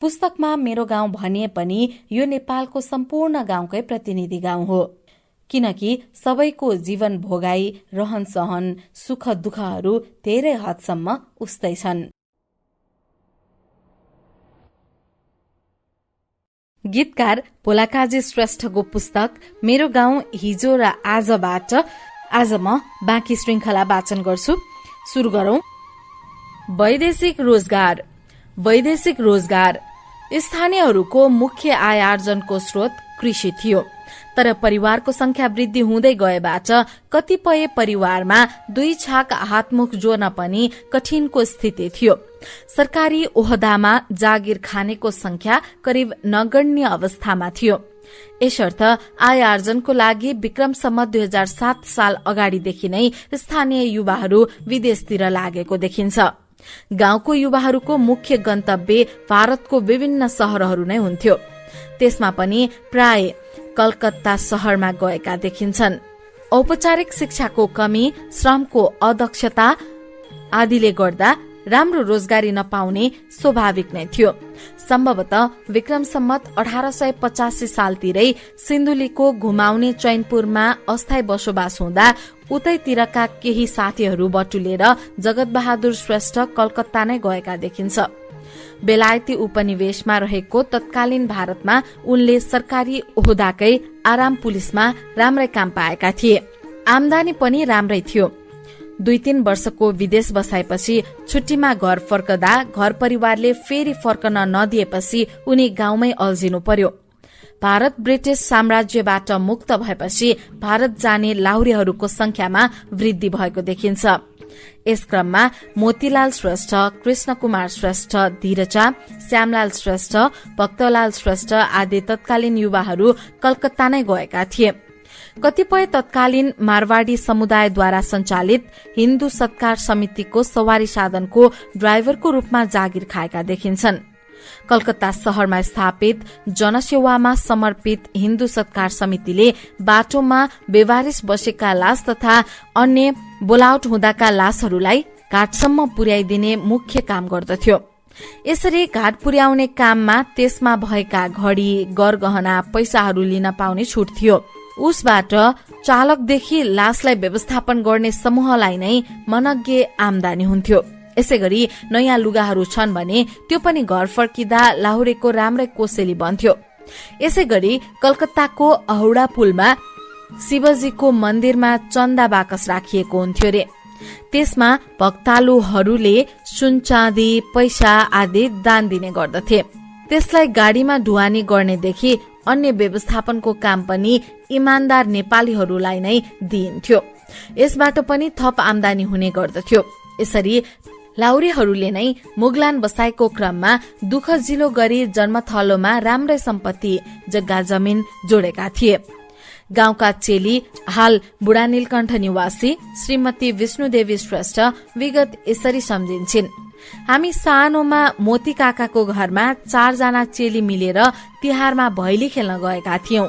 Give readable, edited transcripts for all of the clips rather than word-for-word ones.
पुस्तकमा मेरो गाउँ भनिए पनि यो नेपालको सम्पूर्ण गाउँकै प्रतिनिधि गाउँ हो, किनकि सबैको जीवन भोगाई, रहन सहन, सुख दुःखहरू धेरै हदसम्म उस्तै छन्। गीतकार भोलाकाजी श्रेष्ठको पुस्तक मेरो गाउँ हिजो र आजबाट आज म बाँकी श्रृंखला वाचन गर्छु। सुरु गरौं। वैदेशिक रोजगार। वैदेशिक रोजगार स्थानीयहरूको मुख्य आय आर्जनको स्रोत कृषि थियो, तर परिवारको संख्या वृद्धि हुँदै गएबाट कतिपय परिवारमा दुई छाक हातमुख जोड्न पनि कठिनको स्थिति थियो। सरकारी ओहदामा जागिर खानेको संख्या करिब नगण्य अवस्थामा थियो। यसर्थ आय आर्जनको लागि विक्रम सम्वत 2007 साल अगाडिदेखि नै स्थानीय युवाहरू विदेशतिर लागेको देखिन्छ। गाउँको युवाहरूको मुख्य गन्तव्य भारतको विभिन्न शहरहरू नै हुन्थ्यो। त्यसमा पनि प्राय कलकत्ता शहरमा गएका देखिन्छन्। औपचारिक शिक्षाको कमी, श्रमको अदक्षता आदिले गर्दा राम्रो रोजगारी नपाउने स्वाभाविक नै थियो। सम्भवतः विक्रम सम्वत 1885 सालतिरै सिन्धुलीको घुमाउने चैनपुरमा अस्थायी बसोबास हुँदा उतैतिरका केही साथीहरू बटुलेर जगतबहादुर श्रेष्ठ कलकत्ता नै गएका देखिन्छ। बेलायती उपनिवेशमा रहेको तत्कालीन भारतमा उनले सरकारी ओहदाकै आराम पुलिसमा राम्रै काम पाएका थिए। आमदानी पनि राम्रै थियो। 2-3 वर्षको विदेश बसाएपछि छुट्टीमा घर फर्कदा घर परिवारले फेरि फर्कन नदिएपछि उनी गाउँमै अल्झिनु पर्यो। भारत ब्रिटिश साम्राज्यबाट मुक्त भएपछि भारत जाने लाहुरेहरूको संख्यामा वृद्धि भएको देखिन्छ। यस क्रममा मोतीलाल श्रेष्ठ, कृष्ण कुमार श्रेष्ठ, धीरचा, श्यामलाल श्रेष्ठ, भक्तलाल श्रेष्ठ आदि तत्कालीन युवाहरू कलकत्ता नै गएका थिए। कतिपय तत्कालीन मारवाडी समुदायद्वारा सञ्चालित हिन्दू सत्कार समितिको सवारी साधनको ड्राइभरको रूपमा जागिर खाएका देखिन्छन्। कलकत्ता शहरमा स्थापित जनसेवामा समर्पित हिन्दू सत्कार समितिले बाटोमा बेवारिस बसेका लास तथा अन्य बोलाउट हुँदाका लासहरूलाई घाटसम्म पुर्याइदिने मुख्य काम गर्दथ्यो। यसरी घाट पुर्याउने काममा त्यसमा भएका घडी, गरगहना, पैसाहरू लिन पाउने छुट थियो। उसबाट चालकदेखि लासलाई व्यवस्थापन गर्ने समूहलाई नै मनग्गे आमदानी हुन्थ्यो। यसैगरी नयाँ लुगाहरू छन् भने त्यो पनि घर फर्किँदा लाहुरेको राम्रै कोसेली बन्थ्यो। यसैगरी कलकत्ताको अहौडा पुलमा शिवजीको मन्दिरमा चन्दा बाकस राखिएको हुन्थ्यो रे। त्यसमा भक्तालुहरूले सुन, चाँदी, पैसा आदि दान दिने गर्दथे। त्यसलाई गाडीमा ढुवानी गर्नेदेखि अन्य व्यवस्थापनको काम पनि इमानदार नेपालीहरूलाई नै दिइन्थ्यो। यसबाट पनि थप आमदानी हुने गर्दथ्यो। यसरी लाहुरेहरूले नै मुगलान बसाईको क्रममा दुःख जिलो गरी जन्मथलोमा राम्रै सम्पत्ति, जग्गा जमिन जोडेका थिए। गाउँका चेली, हाल बुढा नीलकण्ठ निवासी श्रीमती विष्णुदेवी श्रेष्ठ विगत यसरी सम्झिन्छन्। हामी सानोमा मोती काकाको घरमा 4 जना चेली मिलेर तिहारमा भैली खेल्न गएका थियौं।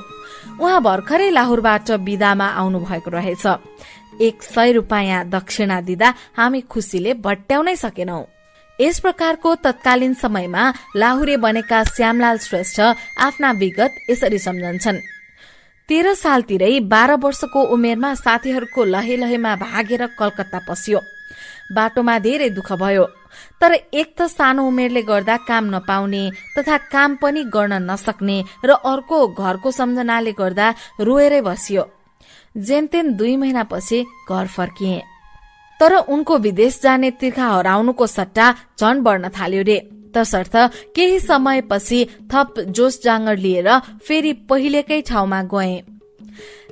उहाँ भर्खरै लाहुरबाट बिदामा आउनु भएको रहेछ। 100 रुपैयाँ दक्षिणा दिँदा हामी खुसीले भट्ट्याउनै सकेनौं। यस प्रकारको तत्कालीन समयमा लाहुरे बनेका श्यामलाल श्रेष्ठ आफ्ना विगत यसरी सम्झन्छन्। 13 सालतिरै 12 वर्षको उमेरमा साथीहरूको लहे लहेमा भागेर कलकत्ता पस्यो। बाटोमा धेरै दुःख भयो, तर एक त सानो उमेरले गर्दा काम नपाउने तथा काम पनि गर्न नसक्ने र अर्को घरको सम्झनाले गर्दा रोएरै बसियो। जेनतेन 2 महिनापछि घर फर्किए, तर उनको विदेश जाने तिर्खा हराउनुको सट्टा झन बढ्न थाल्यो रे। तसर्थ केही समयपछि थप जोश जाँगर लिएर फेरि पहिलेकै ठाउँमा गए।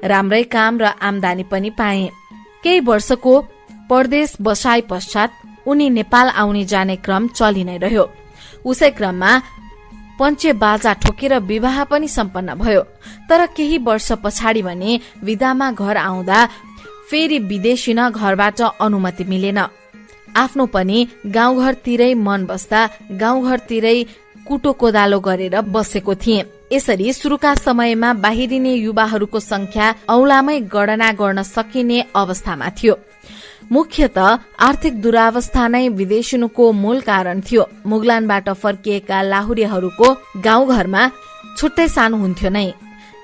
राम्रै काम र आमदानी पनि पाए। केही वर्षको परदेश बसाई पश्चात उनी नेपाल आउने जाने क्रम चलि नै रह्यो। उसै क्रममा पञ्चे बाजा ठोकेर विवाह पनि सम्पन्न भयो। तर केही वर्ष पछाडि भने विदामा घर आउँदा फेरि विदेशिन घरबाट अनुमति मिलेन। आफ्नो पनि गाउँघरतिरै मन बस्दा गाउँघरतिरै कुटो कोदालो गरेर बसेको थिए। यसरी सुरुका समयमा बाहिरिने युवाहरूको संख्या औलामै गणना गर्न सकिने अवस्थामा थियो। मुख्यत आर्थिक दुरावस्था नै विदेशिनुको मूल कारण थियो। मुगलानबाट फर्किएका लाहुरेहरूको गाउँघरमा छुट्टै सानो हुन्थ्यो नै।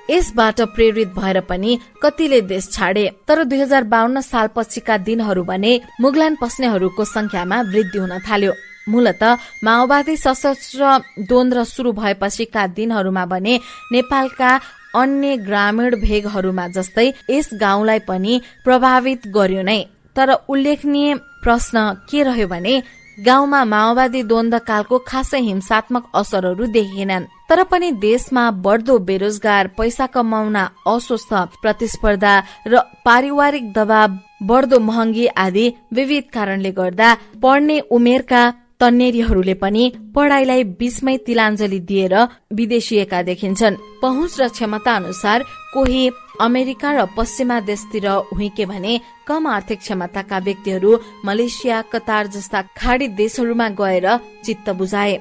यसबाट प्रेरित भएर पनि कतिले देश छाडे। तर 2052 सालपछिका दिनहरू भने मुगलान पस्नेहरूको संख्यामा वृद्धि हुन थाल्यो। मूलत माओवादी सशस्त्र द्वन्द्व शुरू भएपछिका दिनहरूमा भने नेपालका अन्य ग्रामीण भेगहरूमा जस्तै यस गाउँलाई पनि प्रभावित गर्यो नै। तर उल्लेखनीय प्रश्न के रह्यो भने गाउँमा माओवादी द्वन्द्वकालको खासै हिंसात्मक असरहरू देखिएनन्। तर पनि देशमा बढ्दो बेरोजगार, पैसा कमाउन अस्वस्थ, प्रतिस्पर्धा र पारिवारिक दबाव, बढ्दो महँगी आदि विविध कारणले गर्दा पढ्ने उमेरका तन्नेरीहरूले पनि पढाइलाई बीचमै तिलाञ्जली दिएर विदेशिएका देखिन्छन्। पहुँच र क्षमता अनुसार कोही अमेरिका र पश्चिमा देशतिर हुइके भने कम आर्थिक क्षमताका व्यक्तिहरू मलेसिया, कतार जस्ता खाडी देशहरूमा गएर चित्त बुझाए।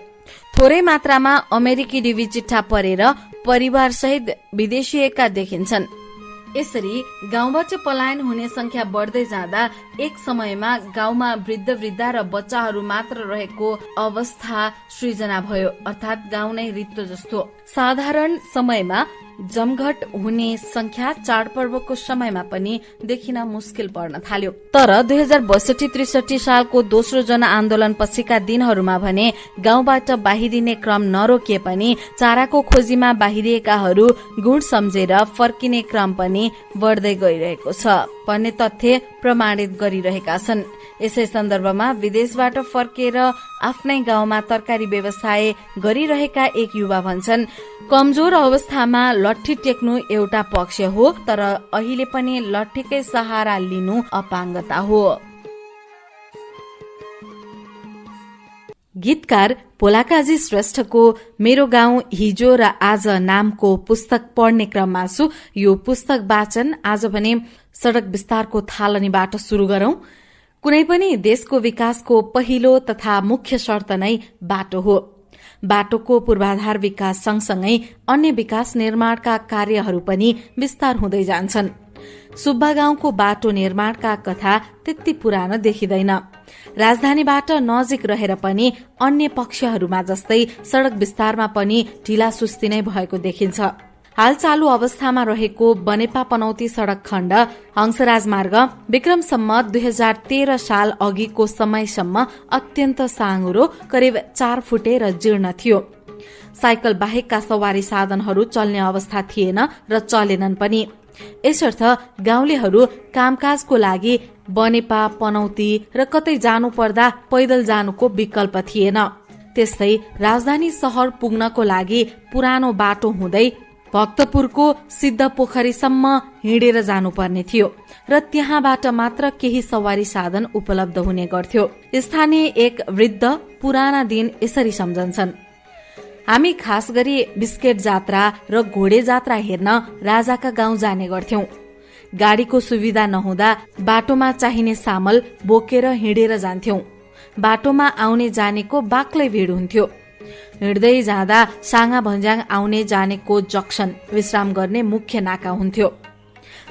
थोरै मात्रामा अमेरिकी डिभी चिट्ठा परेर परिवारसहित विदेशिएका देखिन्छन्। यसरी गाउँबाट पलायन हुने संख्या बढ्दै जाँदा एक समयमा गाउँमा वृद्ध वृद्धा र बच्चाहरू मात्र रहेको अवस्था सृजना भयो। अर्थात् गाउँ नै रित्तो जस्तो। साधारण समयमा जमघट हुने संख्या चाडपर्वको समयमा पनि देखिन मुस्किल पर्न थाल्यो। तर 2062-63 सालको दोस्रो जनआन्दोलन पछिका दिनहरूमा भने गाउँबाट बाहिरिने क्रम नरोकिए पनि चाराको खोजीमा बाहिरिएकाहरू गुण सम्झेर फर्किने क्रम पनि बढ्दै गइरहेको छ भन्ने तथ्य प्रमाणित गरिरहेका छन्। यसै सन्दर्भमा विदेशबाट फर्केर आफ्नै गाउँमा तरकारी व्यवसाय गरिरहेका एक युवा भन्छन्, कमजोर अवस्थामा लट्ठी टेक्नु एउटा पक्ष हो, तर अहिले पनि लट्ठीकै सहारा लिनु अपाङ्गता हो। गीतकार पोलाकाजी श्रेष्ठको मेरो गाउँ हिजो र आज नामको पुस्तक पढ्ने क्रममा छु। यो पुस्तक वाचन आज भने सड़क विस्तारको थालनीबाट शुरू गरौं। कुनै पनि देशको विकासको पहिलो तथा मुख्य शर्त नै बाटो हो। बाटोको पूर्वाधार विकास सँगसँगै अन्य विकास निर्माणका कार्यहरू पनि विस्तार हुँदै जान्छन्। सुब्बा गाउँको बाटो निर्माणका कथा त्यति पुरानो देखिँदैन। राजधानीबाट नजिक रहेर पनि अन्य पक्षहरूमा जस्तै सड़क विस्तारमा पनि ढिलासुस्ती नै भएको देखिन्छ। हाल चालू अवस्थामा रहेको बनेपा पनौती सड़क खण्ड हंसराज मार्ग विक्रम सम्मत 2013 साल अघिको समयसम्म अत्यन्त साँघुरो, करिब 4 फुटे र जीर्ण थियो। साइकल बाहेकका सवारी साधनहरू चल्ने अवस्था थिएन र चलेनन् पनि। यसर्थ गाउँलेहरू कामकाजको लागि बनेपा, पनौती र कतै जानु पर्दा पैदल जानुको विकल्प थिएन। त्यस्तै राजधानी शहर पुग्नको लागि पुरानो बाटो हुँदै भक्तपुरको सिद्ध पोखरीसम्म हिँडेर जानुपर्ने थियो र त्यहाँबाट मात्र केही सवारी साधन उपलब्ध हुने गर्थ्यो। स्थानीय एक वृद्ध पुराना दिन यसरी सम्झन्छन्, हामी खास गरी बिस्केट जात्रा र घोडे जात्रा हेर्न राजाका गाउँ जाने गर्थ्यौं। गाडीको सुविधा नहुँदा बाटोमा चाहिने सामल बोकेर हिँडेर जान्थ्यौं। बाटोमा आउने जानेको बाक्लै भिड हुन्थ्यो। हिँड्दै जाँदा साङा भन्ज्याङ आउने जानेको जक्सन विश्राम गर्ने मुख्य नाका हुन्थ्यो।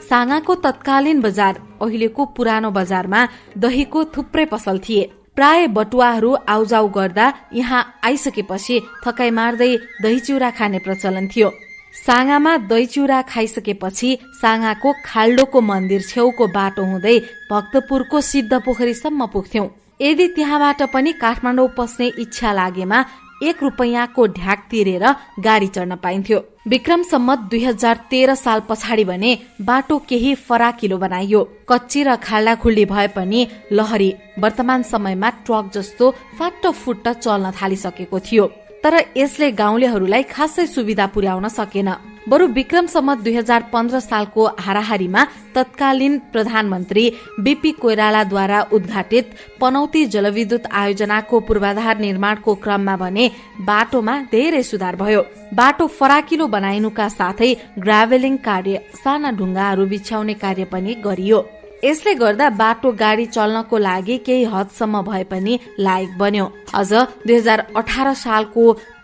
साङाको तत्कालीन बजार, अहिलेको पुरानो बजारमा दहीको थुप्रै पसल थिए। प्राय बटुवाहरू आउजाउ गर्दा यहाँ आइसकेपछि थकाइ मार्दै दही चिउरा खाने प्रचलन थियो। साङामा दही चिउरा खाइसकेपछि साङाको खाल्डोको मन्दिर छेउको बाटो हुँदै भक्तपुरको सिद्ध पोखरीसम्म पुग्थ्यौं। यदि त्यहाँबाट पनि काठमाडौँ पस्ने इच्छा लागेमा 1 रुपैयाँको ढ्याक तिरेर गाडी चढ्न पाइन्थ्यो। विक्रम सम्मत 2013 साल पछाडि भने बाटो केही फराकिलो बनाइयो। कच्ची र खाल्डाखुल्डी भए पनि लहरी वर्तमान समयमा ट्रक जस्तो फाटफुट्ट चल्न थालिसकेको थियो। तर यसले गाउँलेहरूलाई खासै सुविधा पुर्याउन सकेन। बरु विक्रम सम्मत 2015 सालको हाराहारीमा तत्कालीन प्रधानमन्त्री बीपी कोइरालाद्वारा उद्घाटित पनौती जलविद्युत आयोजनाको पूर्वाधार निर्माणको क्रममा भने बाटोमा धेरै सुधार भयो। बाटो फराकिलो बनाइनुका साथै ग्राभेलिङ कार्य, साना ढुङ्गाहरू बिछ्याउने कार्य पनि गरियो। यसले गर्दा बाटो गाडी चल्नको लागि केही हदसम्म भए पनि लायक बन्यो। अझ 2018 सालको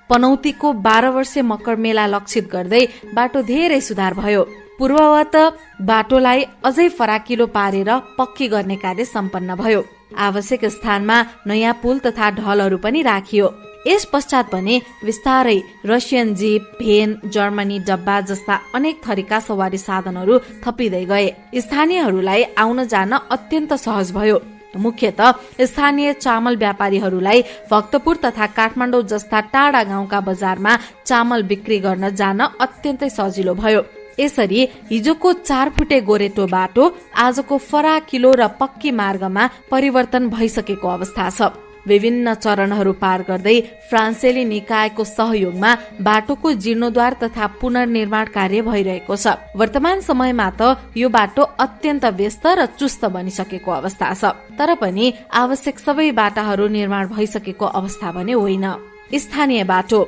पनौतीको 12 वर्षे मकर मेला लक्षित गर्दै बाटो धेरै सुधार भयो। पूर्ववत बाटोलाई अझै फराकिलो पारेर पक्की गर्ने कार्य सम्पन्न भयो। आवश्यक स्थानमा नयाँ पुल तथा ढलहरू पनि राखियो। यस पश्चात भने विस्तारै रसियन जीप, भेन, जर्मनी डब्बा जस्ता अनेक थरीका सवारी साधनहरू थपिँदै गए। स्थानीयहरूलाई आउन जान अत्यन्त सहज भयो। मुख्यतः स्थानीय चामल व्यापारीहरूलाई भक्तपुर तथा काठमाडौँ जस्ता टाढा गाउँका बजारमा चामल बिक्री गर्न जान अत्यन्तै सजिलो भयो। यसरी हिजोको 4 फुटे गोरेटो बाटो आजको फराकिलो र पक्की मार्गमा परिवर्तन भइसकेको अवस्था छ। विभिन्न चरणहरू पार गर्दै फ्रान्सेली निकायको सहयोगमा बाटोको जीर्णोद्धार तथा पुनर्निर्माण कार्य भइरहेको छ। वर्तमान समयमा त यो बाटो अत्यन्त व्यस्त र चुस्त बनिसकेको अवस्था छ। तर पनि आवश्यक सबै बाटाहरू निर्माण भइसकेको अवस्था भने होइन। स्थानीय बाटो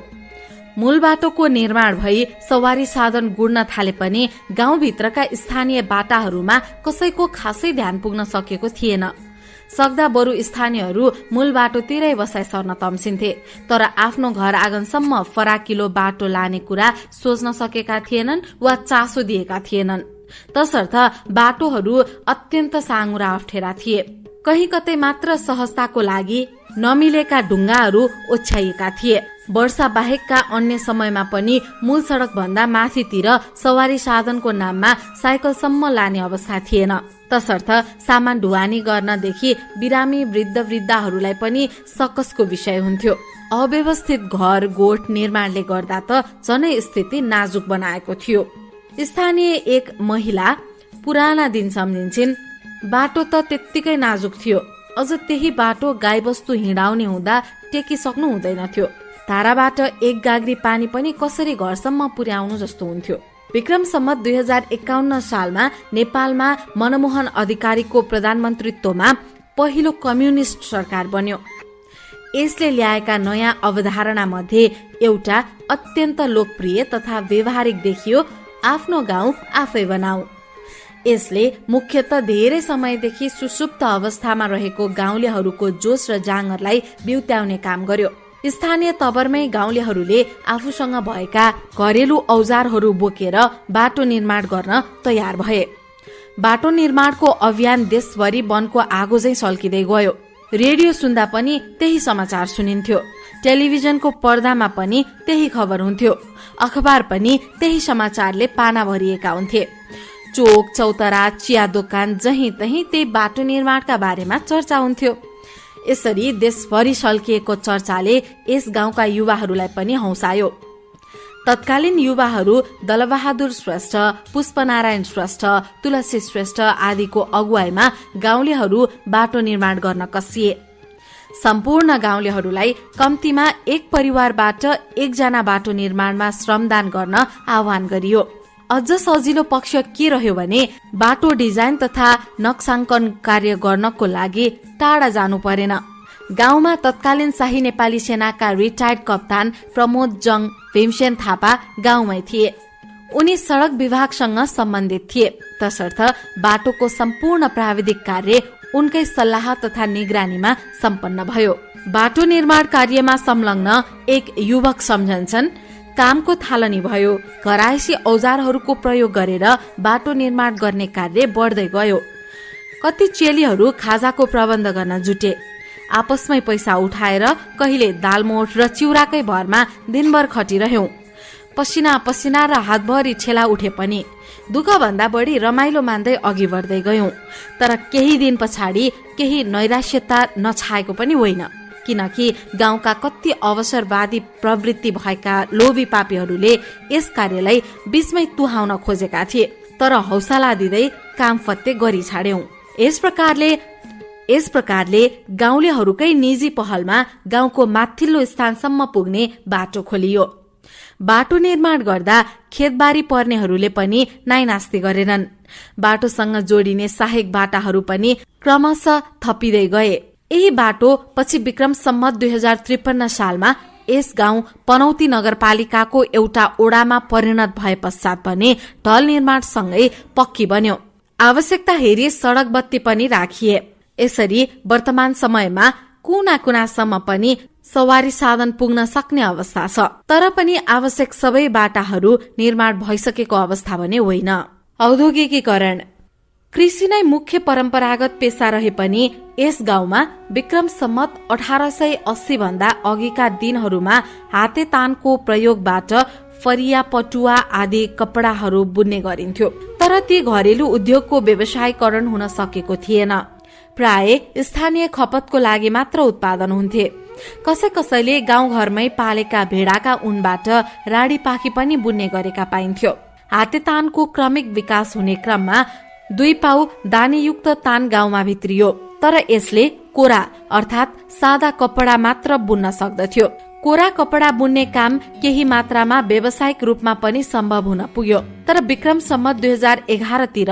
मूल बाटोको निर्माण भई सवारी साधन गुड्न थाले पनि गाउँभित्रका स्थानीय बाटाहरूमा कसैको खासै ध्यान पुग्न सकेको थिएन। सक्दा बरु स्थानीयहरू मूल बाटोतिरै बसाइ सर्न तम्सिन्थे, तर आफ्नो घर आँगनसम्म फराकिलो बाटो लाने कुरा सोच्न सकेका थिएनन् वा चासो दिएका थिएनन्। तसर्थ बाटोहरू अत्यन्त साँघुरा अप्ठ्यारा थिए। कहीँ कतै मात्र सहजताको लागि नमिलेका ढुङ्गाहरू ओछ्याइएका थिए। वर्षा बाहेकका अन्य समयमा पनि मूल सड़क भन्दा माथितिर सवारी साधनको नाममा साइकलसम्म लाने अवस्था थिएन। तसर्थ सामान ढुवानी गर्नदेखि बिरामी वृद्ध वृद्धाहरूलाई पनि सकसको विषय हुन्थ्यो। अव्यवस्थित घर गोठ निर्माणले गर्दा त झनै स्थिति नाजुक बनाएको थियो। स्थानीय एक महिला पुराना दिन सम्झिन्छन्। बाटो त त्यत्तिकै नाजुक थियो, अझ त्यही बाटो गाईबस्तु हिँडाउने हुँदा टेकिसक्नु हुँदैन थियो। धाराबाट एक गाग्री पानी पनि कसरी घरसम्म पुर्याउनु जस्तो हुन्थ्यो। विक्रम सम्वत 2051 सालमा नेपालमा मनमोहन अधिकारीको प्रधानमन्त्रीत्वमा पहिलो कम्युनिस्ट सरकार बन्यो। यसले ल्याएका नयाँ अवधारणा मध्ये एउटा अत्यन्त लोकप्रिय तथा व्यवहारिक देखियो, आफ्नो गाउँ आफै बनाऊ। यसले मुख्यतः धेरै समयदेखि सुसुप्त अवस्थामा रहेको गाउँलेहरूको जोश र जाँगरलाई बिउत्याउने काम गर्यो। स्थानीय तवरमै गाउँलेहरूले आफूसँग भएका घरेलु औजारहरू बोकेर बाटो निर्माण गर्न तयार भए। बाटो निर्माणको अभियान देशभरि वनको आगो झैं सल्किँदै गयो। रेडियो सुन्दा पनि त्यही समाचार सुनिन्थ्यो, टेलिभिजनको पर्दामा पनि त्यही खबर हुन्थ्यो, अखबार पनि त्यही समाचारले पाना भरिएका हुन्थे। चोक चौतरा चिया दोकान जहीँ तहीँ त्यही बाटो निर्माणका बारेमा चर्चा हुन्थ्यो। यसरी देशभरि सल्किएको चर्चाले यस गाउँका युवाहरूलाई पनि हौसायो। तत्कालीन युवाहरू दलबहादुर श्रेष्ठ, पुष्पनारायण श्रेष्ठ, तुलसी श्रेष्ठ आदिको अगुवाईमा गाउँलेहरू बाटो निर्माण गर्न कसिए। सम्पूर्ण गाउँलेहरूलाई कम्तीमा एक परिवारबाट एकजना बाटो निर्माणमा श्रमदान गर्न आह्वान गरियो। अझ सजिलो पक्ष के रह्यो भने बाटो डिजाइन तथा नक्साङ्कन कार्य गर्नको लागि टाढा जानु परेन। गाउँमा तत्कालीन शाही नेपाली सेनाका रिटायर्ड कप्तान प्रमोद जङ भीमसेन थापा गाउँमै थिए। उनी सड़क विभागसँग सम्बन्धित थिए। तसर्थ बाटोको सम्पूर्ण प्राविधिक कार्य उनकै सल्लाह तथा निगरानीमा सम्पन्न भयो। बाटो निर्माण कार्यमा संलग्न एक युवक सम्झन्छन्, कामको थालनी भयो। घरायसी औजारहरूको प्रयोग गरेर बाटो निर्माण गर्ने कार्य बढ्दै गयो। कति चेलीहरू खाजाको प्रबन्ध गर्न जुटे। आपसमै पैसा उठाएर कहिले दालमोठ र चिउराकै भरमा दिनभर खटिरह्यौं। पसिना पसिना र हातभरि छेला उठे पनि दुःख भन्दा बढी रमाइलो मान्दै अघि बढ्दै गयौं। तर केही दिन पछाडि केही नैराश्यता नछाएको पनि होइन, किनकि गाउँका कति अवसरवादी प्रवृत्ति भएका लोभी पापीहरूले यस कार्यलाई बीचमै तुहाउन खोजेका थिए। तर हौसला दिँदै काम फत्ते गरी छाड्यौं। यस प्रकारले गाउँलेहरूकै निजी पहलमा गाउँको माथिल्लो स्थानसम्म पुग्ने बाटो खोलियो। बाटो निर्माण गर्दा खेतबारी पर्नेहरूले पनि नाइनास्ती गरेनन्। बाटोसँग जोडिने सहायक बाटाहरू पनि क्रमशः थपिँदै गए। यही बाटो पछि विक्रम सम्वत 2053 सालमा यस गाउँ पनौती नगरपालिकाको एउटा ओडामा परिणत भए पश्चात पनि ढल निर्माणसँगै पक्की बन्यो। आवश्यकता हेरी सड़क बत्ती पनि राखिए। यसरी वर्तमान समयमा कुना कुनासम्म पनि सवारी साधन पुग्न सक्ने अवस्था छ। तर पनि आवश्यक सबै बाटाहरू निर्माण भइसकेको अवस्था भने होइन। औद्योगिकीकरण। कृषि नै मुख्य परम्परागत पेशा रहे पनि यस गाउँमा विक्रम सम्मत 1880 भन्दा अघिका दिनहरूमा हाते तानको प्रयोगबाट फरिया, पटुवा आदि कपडाहरू बुन्ने गरिन्थ्यो। तर ती घरेलु उद्योगको व्यवसायीकरण हुन सकेको थिएन। प्राय स्थानीय खपतको लागि मात्र उत्पादन हुन्थे। कसैले गाउँघरमै पालेका भेडाका ऊनबाट राडीपाखी पनि बुन्ने गरेका पाइन्थ्यो। हातेतानको क्रमिक विकास हुने क्रममा 2 पाउ दानीयुक्त तान गाउँमा भित्रियो। तर यसले कोरा अर्थात सादा कपडा मात्र बुन्न सक्दथ्यो। कोरा कपडा बुन्ने काम केही मात्रामा व्यावसायिक रूपमा पनि सम्भव हुन पुग्यो। तर विक्रम सम्मत 2011 तिर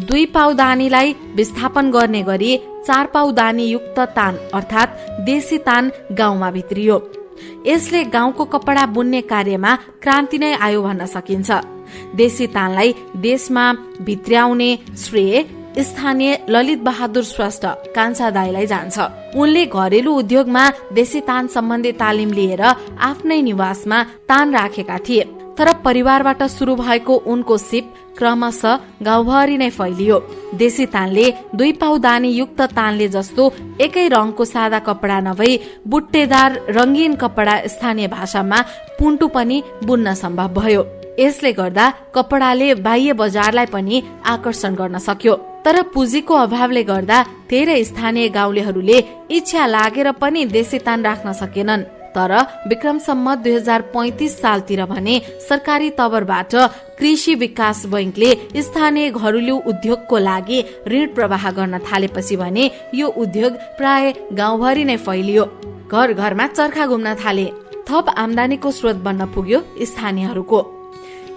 2 पाउ दानीलाई विस्थापन गर्ने गरी 4 पाउ दानीयुक्त तान अर्थात देशी तान गाउँमा भित्रियो। यसले गाउँको कपडा बुन्ने कार्यमा क्रान्ति नै आयो भन्न सकिन्छ। देशी तानलाई देशमा भित्र्याउने श्रेय स्थानीय ललित बहादुर श्रेष्ठ कान्छा दाईलाई जान्छ। उनले घरेलु उद्योगमा देशी तान सम्बन्धी तालिम लिएर आफ्नै निवासमा तान राखेका थिए। तर परिवारबाट शुरू भएको उनको सिप क्रमशः गाउँभरि नै फैलियो। देशी तानले 2 पाउ दानीयुक्त तानले जस्तो एकै रङको सादा कपडा नभई बुट्टेदार रंगीन कपडा स्थानीय भाषामा पुन्टु पनि बुन्न सम्भव भयो। यसले गर्दा कपडाले बाह्य बजारलाई पनि आकर्षण गर्न सक्यो। तर पुँजीको अभावले गर्दा धेरै स्थानीय गाउँलेहरूले इच्छा लागेर पनि देशी तान राख्न सकेनन्। तर विक्रम सम्मत 2035 सालतिर भने सरकारी तवरबाट कृषि विकास बैंकले स्थानीय घरेलु उद्योगको लागि ऋण प्रवाह गर्न थालेपछि भने यो उद्योग प्राय गाउँभरि नै फैलियो। घर घरमा चर्खा घुम्न थाले। थप आम्दानीको स्रोत बन्न पुग्यो स्थानीयहरूको।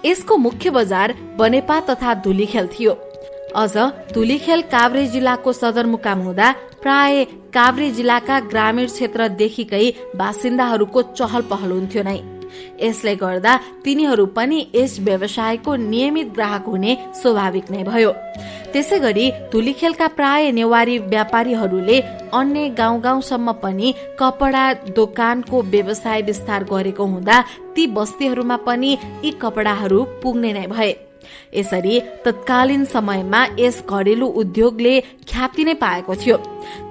यसको मुख्य बजार बनेपा तथा धुलीखेल थियो। अझ धुलीखेल काभ्रे जिल्लाको सदरमुकाम हुँदा प्राय काभ्रे जिल्लाका ग्रामीण क्षेत्रदेखिकै बासिन्दाहरूको चहल पहल हुन्थ्यो नै। यसले गर्दा तिनीहरू पनि यस व्यवसायको नियमित ग्राहक हुने स्वाभाविक नै भयो। त्यसै गरी धुलीखेलका प्राय नेवारी व्यापारीहरूले अन्य गाउँसम्म पनि कपडा दोकानको व्यवसाय विस्तार गरेको हुँदा ती बस्तीहरूमा पनि यी कपडाहरू पुग्ने नै भए। यसरी तत्कालीन समयमा यस घरेलु उद्योगले ख्याति नै पाएको थियो।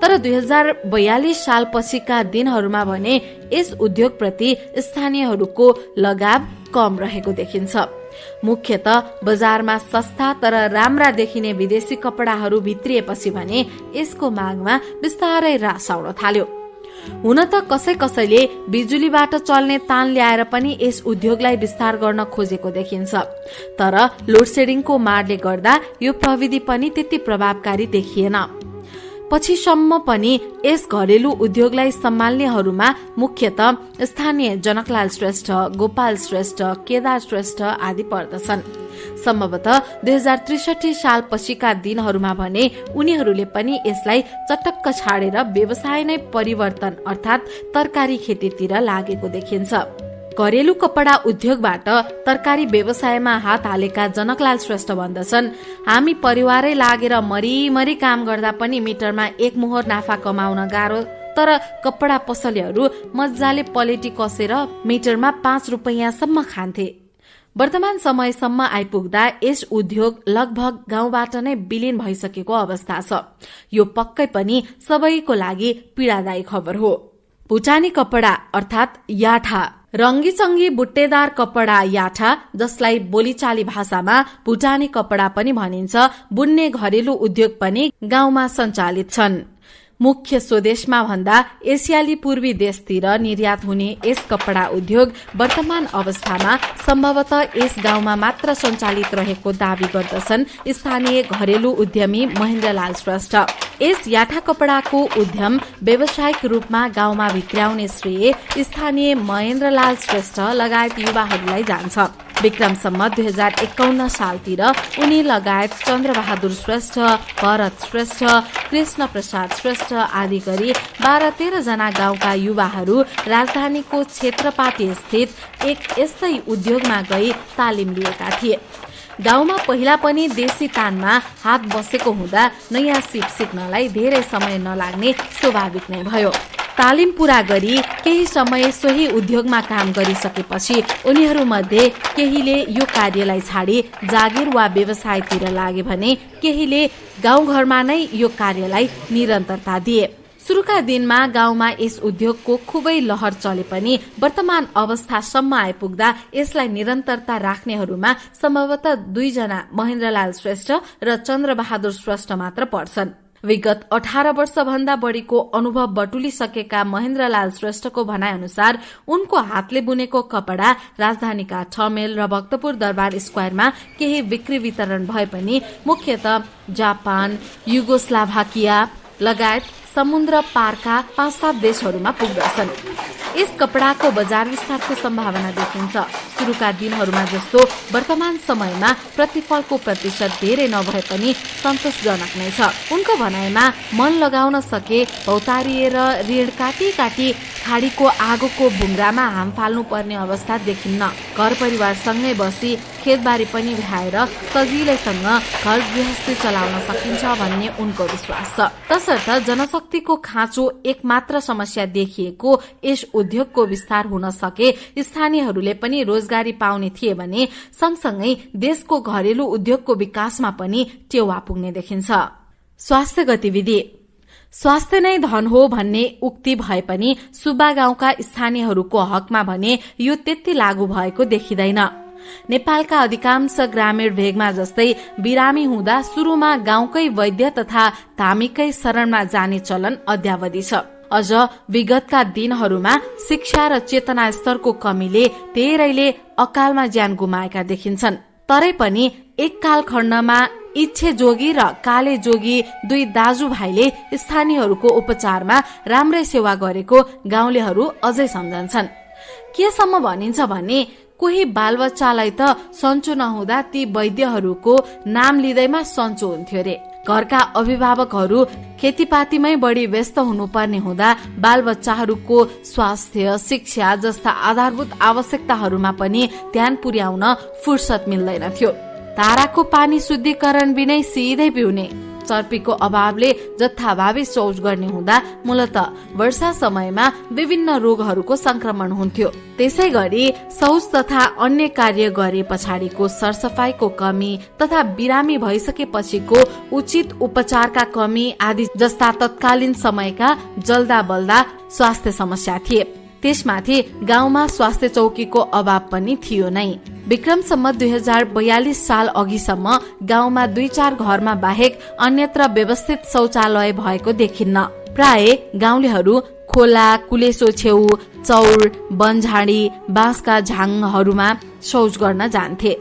तर 2042 साल पछिका दिनहरूमा भने यस उद्योग प्रति स्थानीयहरूको लगाव कम रहेको देखिन्छ। मुख्यतः बजारमा सस्ता तर राम्रा देखिने विदेशी कपडाहरू भित्रिएपछि भने यसको मागमा बिस्तारै ह्रास आउन थाल्यो। हुन त कसैले बिजुलीबाट चल्ने तान ल्याएर पनि यस उद्योगलाई विस्तार गर्न खोजेको देखिन्छ। तर लोडसेडिङको मारले गर्दा यो प्रविधि पनि त्यति प्रभावकारी देखिएन। पछिसम्म पनि यस घरेलु उद्योगलाई सम्हाल्नेहरूमा मुख्यतः स्थानीय जनकलाल श्रेष्ठ, गोपाल श्रेष्ठ, केदार श्रेष्ठ आदि पर्दछन्। सम्भवतः 2063 साल पछिका दिनहरूमा भने उनीहरूले पनि यसलाई चटक्क छाडेर व्यवसाय नै परिवर्तन अर्थात तरकारी खेतीतिर लागेको देखिन्छ। घरेलु कपडा उद्योगबाट तरकारी व्यवसायमा हात हालेका जनकलाल श्रेष्ठ भन्दछन्, हामी परिवारै लागेर मरिमरि काम गर्दा पनि मिटरमा 1 मोहर नाफा कमाउन गाह्रो। तर कपडा पसलेहरू मजाले पलेटी कसेर मिटरमा 5 रुपैयाँसम्म खान्थे। वर्तमान समयसम्म आइपुग्दा यस उद्योग लगभग गाउँबाट नै विलीन भइसकेको अवस्था छ। यो पक्कै पनि सबैको लागि पीडादायी खबर हो। भुटानी कपडा अर्थात याठा, रंगीचंगी बुट्टेदार कपडा याठा, जसलाई बोलीचाली भाषामा भुटानी कपडा पनि भनिन्छ, बुन्ने घरेलु उद्योग पनि गाउँमा सञ्चालित छन्। मुख्य स्वदेशमा भन्दा एसियाली पूर्वी देशतिर निर्यात हुने यस कपडा उद्योग वर्तमान अवस्थामा सम्भवतः यस गाउँमा मात्र सञ्चालित रहेको दावी गर्दछन् स्थानीय घरेलु उद्यमी महेन्द्रलाल श्रेष्ठ। यस याठा कपडाको उद्यम व्यावसायिक रूपमा गाउँमा भित्र्याउने श्रेय स्थानीय महेन्द्रलाल श्रेष्ठ लगायत युवाहरूलाई जान्छ। विक्रम सम्मत 2051 सालतिर उनी लगायत चन्द्रबहादुर श्रेष्ठ, भरत श्रेष्ठ, कृष्ण प्रसाद श्रेष्ठ आदि गरी 12-13 जना गाउँका युवाहरू राजधानीको क्षेत्रपाती स्थित एक यस्तै उद्योगमा गई तालिम लिएका थिए। गाउँमा पहिला पनि देशी तानमा हात बसेको हुँदा नयाँ सिप सिक्नलाई धेरै समय नलाग्ने स्वाभाविक नै भयो। तालिम पूरा गरी केही समय सोही उद्योगमा काम गरिसकेपछि उनीहरूमध्ये केहीले यो कार्यलाई छाडी जागिर वा व्यवसायतिर लागे भने केहीले गाउँघरमा नै यो कार्यलाई निरन्तरता दिए। सुरुका दिनमा गाउँमा यस उद्योगको खुबै लहर चले पनि वर्तमान अवस्थासम्म आइपुग्दा यसलाई निरन्तरता राख्नेहरूमा सम्भवतः 2 जना महेन्द्रलाल श्रेष्ठ र चन्द्रबहादुर श्रेष्ठ मात्र पर्छन्। विगत 18 वर्षभन्दा बढीको अनुभव बटुलिसकेका महेन्द्रलाल श्रेष्ठको भनाइ अनुसार उनको हातले बुनेको कपडा राजधानीका ठमेल र भक्तपुर दरबार स्क्वायरमा केही बिक्री वितरण भए पनि मुख्यतः जापान, युगोस्लाभाकिया लगायत समुद्र पारका 5-7 देशहरूमा पुग्दछन्। यस कपडाको बजार विस्तारको सम्भावना देखिन्छ। सुरुका दिनहरूमा जस्तो वर्तमान समयमा प्रतिफलको प्रतिशत धेरै नभए पनि सन्तोषजनक नै छ। उनको भनाइमा मन लगाउन सके भौतारिएर ऋण काटी खाडीको आगोको भुङ्रामा हाम फाल्नु पर्ने अवस्था देखिन्न। घर परिवारसँगै बसी खेतबारी पनि भ्याएर सजिलैसँग घर गृहस्थी चलाउन सकिन्छ भन्ने उनको विश्वास छ। तसर्थ जनशक्तिको खाँचो एकमात्र समस्या देखिएको यस उद्योगको विस्तार हुन सके स्थानीयहरूले पनि रोजगारी पाउने थिए भने सँगसँगै देशको घरेलु उद्योगको विकासमा पनि टेवा पुग्ने देखिन्छ। स्वास्थ्य गतिविधि। स्वास्थ्य नै धन हो भन्ने उक्ति भए पनि सुब्बा गाउँका स्थानीयहरूको हकमा भने यो त्यति लागू भएको देखिँदैन। नेपालका अधिकांश ग्रामीण भेगमा जस्तै बिरामी हुँदा सुरुमा गाउँकै वैद्य तथा धामीकै शरणमा जाने चलन अद्यावधि छ। अझ विगतका दिनहरूमा शिक्षा र चेतना स्तरको कमीले धेरैले अकालमा ज्यान गुमाएका देखिन्छन्। तरै पनि एक कालखण्डमा इच्छे जोगी र काले जोगी 2 दाजुभाइले स्थानीयहरूको उपचारमा राम्रै सेवा गरेको गाउँलेहरू अझै सम्झन्छन्। केसम्म भनिन्छ भने कोही बालबच्चालाई त सन्चो नहुँदा ती वैद्यहरूको नाम लिँदैमा सन्चो हुन्थ्यो रे। घरका अभिभावकहरू खेतीपातीमै बढी व्यस्त हुनुपर्ने हुँदा बालबच्चाहरूको स्वास्थ्य, शिक्षा जस्ता आधारभूत आवश्यकताहरूमा पनि ध्यान पुर्याउन फुर्सद मिल्दैन थियो। धाराको पानी शुद्धिकरण बिनै सिधै पिउने, चर्पीको अभावले जथाभावी शौच गर्ने हुँदा मूलत वर्षा समयमा विभिन्न रोगहरूको संक्रमण हुन्थ्यो। त्यसै गरी शौच तथा अन्य कार्य गरे पछाडिको सरसफाईको कमी तथा बिरामी भइसकेपछिको उचित उपचारका कमी आदि जस्ता तत्कालीन समयका जल्दा बल्दा स्वास्थ्य समस्या थिए। त्यसमाथि गाउँमा स्वास्थ्य चौकीको अभाव पनि थियो नै। विक्रम सम्मत 2042 साल अघिसम्म गाउँमा 2-4 घरमा बाहेक अन्यत्र व्यवस्थित शौचालय भएको देखिन्न। प्राय गाउँलेहरू खोला, कुलेसो छेउ, चौर, बनझाडी, बाँसका झाङहरूमा शौच गर्न जान्थे।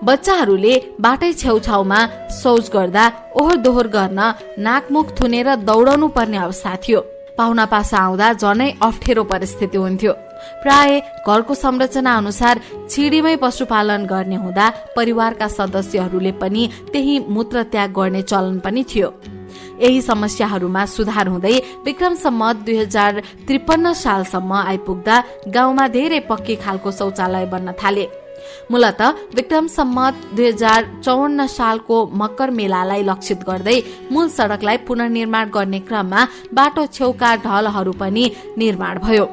बच्चाहरूले बाटै छेउछाउमा शौच गर्दा ओहोर दोहोर गर्न नाकमुख थुनेर दौडनु पर्ने अवस्था थियो। पाहुना पासा आउँदा झनै अप्ठ्यारो परिस्थिति हुन्थ्यो। प्राय घरको संरचना अनुसार छिडीमै पशुपालन गर्ने हुँदा परिवारका सदस्यहरूले पनि त्यही मूत्र त्याग गर्ने चलन पनि थियो। यही समस्याहरूमा सुधार हुँदै विक्रम सम्मत 2053 सालसम्म आइपुग्दा गाउँमा धेरै पक्की खालको शौचालय बन्न थाले। मूलत विक्रम सम्मत 2054 सालको मकर मेलालाई लक्षित गर्दै मूल सड़कलाई पुनर्निर्माण गर्ने क्रममा बाटो छेउका ढलहरू पनि निर्माण भयो।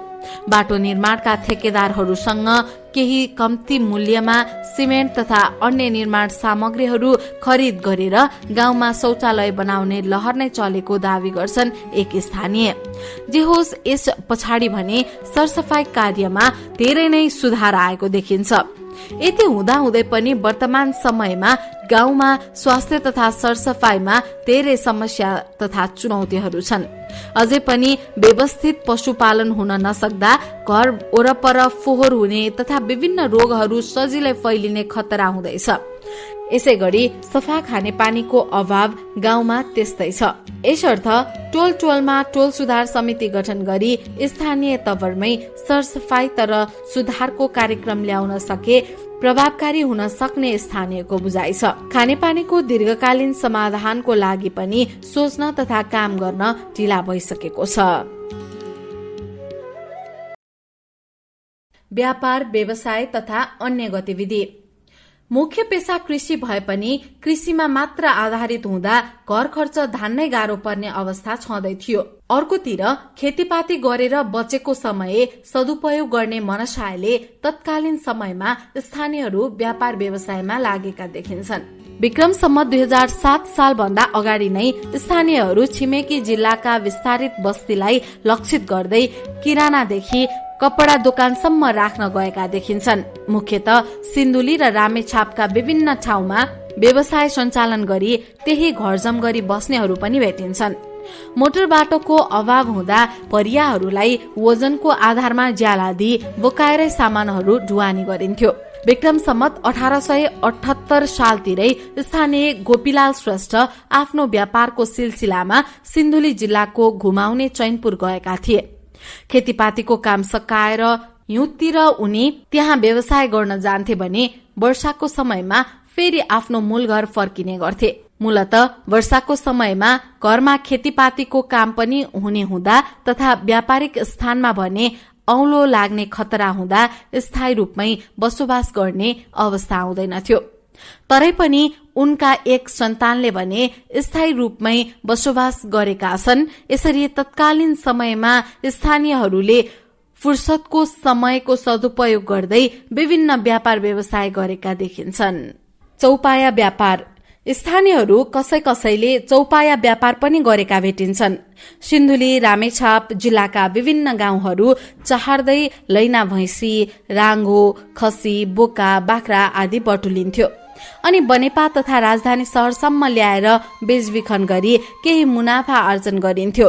बाटो निर्माणका ठेकेदारहरूसँग केही कम्ती मूल्यमा सिमेन्ट तथा अन्य निर्माण सामग्रीहरू खरिद गरेर गाउँमा शौचालय बनाउने लहर नै चलेको दावी गर्छन् एक स्थानीय। जे होस्, यस पछाडि भने सरसफाई कार्यमा धेरै नै सुधार आएको देखिन्छ। यति हुँदाहुँदै पनि वर्तमान समयमा गाउँमा स्वास्थ्य तथा सरसफाईमा धेरै समस्या तथा चुनौतीहरू छन्। अझै पनि व्यवस्थित पशुपालन हुन नसक्दा घर वरपर फोहोर हुने तथा विभिन्न रोगहरू सजिलै फैलिने खतरा हुँदैछ। यसै गरी सफा खानेपानीको अभाव गाउँमा त्यस्तै छ। यसर्थ टोल टोलमा टोल सुधार समिति गठन गरी स्थानीय तवरमै सरसफाई तर सुधारको कार्यक्रम ल्याउन सके प्रभावकारी हुन सक्ने स्थानीयको बुझाइ छ। खानेपानीको दीर्घकालीन समाधानको लागि पनि सोच्न तथा काम गर्न ढिला भइसकेको छ। व्यापार, व्यवसाय तथा अन्य गतिविधि। मुख्य पेशा कृषि भए पनि कृषिमा मात्र आधारित हुँदा घर खर्च धान्नै गाह्रो पर्ने अवस्था छँदै थियो। अर्कोतिर खेतीपाती गरेर बचेको समय सदुपयोग गर्ने मनसायले तत्कालीन समयमा स्थानीयहरू व्यापार व्यवसायमा लागेका देखिन्छन्। विक्रम सम्वत 2007 साल भन्दा अगाडि नै स्थानीयहरू छिमेकी जिल्लाका विस्तारित बस्तीलाई लक्षित गर्दै किरानादेखि कपडा दोकानसम्म राख्न गएका देखिन्छन्। मुख्यतः सिन्धुली र रामेछापका विभिन्न ठाउँमा व्यवसाय सञ्चालन गरी त्यही घरजम गरी बस्नेहरू पनि भेटिन्छन्। मोटर बाटोको अभाव हुँदा परियाहरूलाई वजनको आधारमा ज्याला दिई बोकाएरै सामानहरू ढुवानी गरिन्थ्यो। विक्रम सम्वत 1878 सालतिरै स्थानीय गोपीलाल श्रेष्ठ आफ्नो व्यापारको सिलसिलामा सिन्धुली जिल्लाको घुमाउने चैनपुर गएका थिए। खेतीपातीको काम सकाएर हिउँतिर उनी त्यहाँ व्यवसाय गर्न जान्थे भने वर्षाको समयमा फेरि आफ्नो मूल घर फर्किने गर्थे। मूलत वर्षाको समयमा घरमा खेतीपातीको काम पनि हुने हुँदा तथा व्यापारिक स्थानमा भने औलो लाग्ने खतरा हुँदा स्थायी रूपमै बसोबास गर्ने अवस्था आउँदैनथ्यो। तरै पनि उनका एक सन्तानले भने स्थायी रूपमै बसोबास गरेका छन्। यसरी तत्कालीन समयमा स्थानीयहरूले फुर्सदको समयको सदुपयोग गर्दै विभिन्न व्यापार व्यवसाय गरेका देखिन्छन्। चौपाया व्यापार। स्थानीयहरू कसैले चौपाया व्यापार पनि गरेका भेटिन्छन्। सिन्धुली रामेछाप जिल्लाका विभिन्न गाउँहरू चहार्दै लैना भैँसी, राङ्गो, खसी, बोका, बाख्रा आदि बटुलिन्थ्यो अनि बनेपा तथा राजधानी शहरसम्म ल्याएर बेचबिखन गरी केही मुनाफा आर्जन गरिन्थ्यो।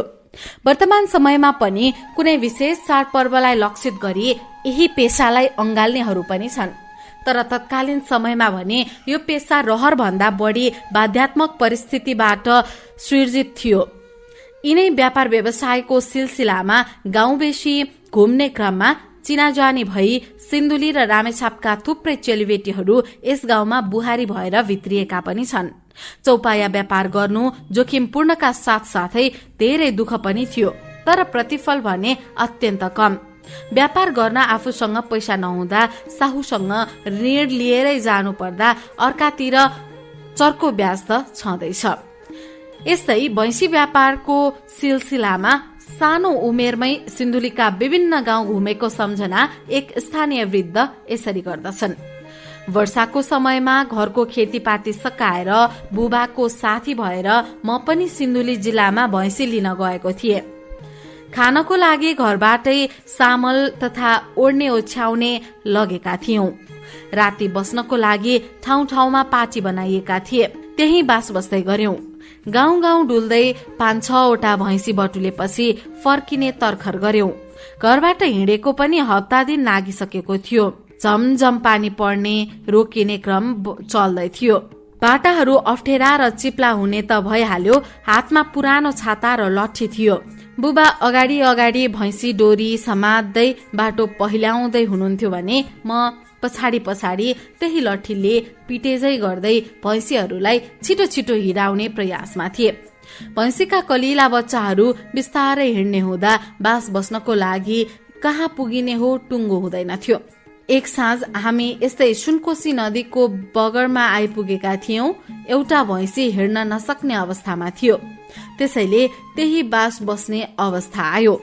वर्तमान समयमा पनि कुनै विशेष चाडपर्वलाई लक्षित गरी यही पेशालाई अँगाल्नेहरू पनि छन्। तर तत्कालीन समयमा भने यो पेशा रहर भन्दा बढी बाध्यात्मक परिस्थितिबाट सृजित थियो। यिनै व्यापार व्यवसायको सिलसिलामा गाउँबेसी घुम्ने क्रममा चिनाजानी भई सिन्धुली र रामेछापका थुप्रै चेलीबेटीहरू यस गाउँमा बुहारी भएर भित्रिएका पनि छन्। चौपाया व्यापार गर्नु जोखिमपूर्णका साथसाथै धेरै दुःख पनि थियो, तर प्रतिफल भने अत्यन्त कम। व्यापार गर्न आफूसँग पैसा नहुँदा साहुसँग ऋण लिएरै जानु पर्दा अर्कातिर चर्को ब्याज त छँदैछ। यस्तै भैँसी व्यापारको सिलसिलामा सानो उमेरमै सिन्धुलीका विभिन्न गाउँ घुमेको सम्झना एक स्थानीय वृद्ध यसरी गर्दछन्। वर्षाको समयमा घरको खेतीपाती सकाएर बुबाको साथी भएर म पनि सिन्धुली जिल्लामा भैँसी लिन गएको थिएँ। खानको लागि घरबाटै सामल तथा ओड्ने ओछ्याउने लगेका थियौं। राति बस्नको लागि ठाउँ ठाउँमा पाटी बनाइएका थिए, त्यही बास बस्दै गर्यौं। गाउँ गाउँ डुल्दै 5-6 भैँसी बटुलेपछि फर्किने तर्खर गर्यौं। घरबाट हिँडेको पनि हप्ता दिन नागिसकेको थियो। झमझम पानी पर्ने रोकिने क्रम चल्दै थियो। बाटाहरू अप्ठ्यारा र चिप्ला हुने त भइहाल्यो, हातमा पुरानो छाता र लट्ठी थियो। बुबा अगाडि अगाडि भैँसी डोरी समात्दै बाटो पहिल्याउँदै हुनुहुन्थ्यो भने म पछाडि पछाडि त्यही लट्ठीले पिटेजै गर्दै भैँसीहरूलाई छिटो छिटो हिँडाउने प्रयासमा थिए। भैँसीका कलिला बच्चाहरू बिस्तारै हिँड्ने हुँदा बास बस्नको लागि कहाँ पुगिने हो टुङ्गो हुँदैन थियो। एक साँझ हामी यस्तै सुनकोशी नदीको बगरमा आइपुगेका थियौं। एउटा भैँसी हिँड्न नसक्ने अवस्थामा थियो, त्यसैले त्यही बास बस्ने अवस्था आयो।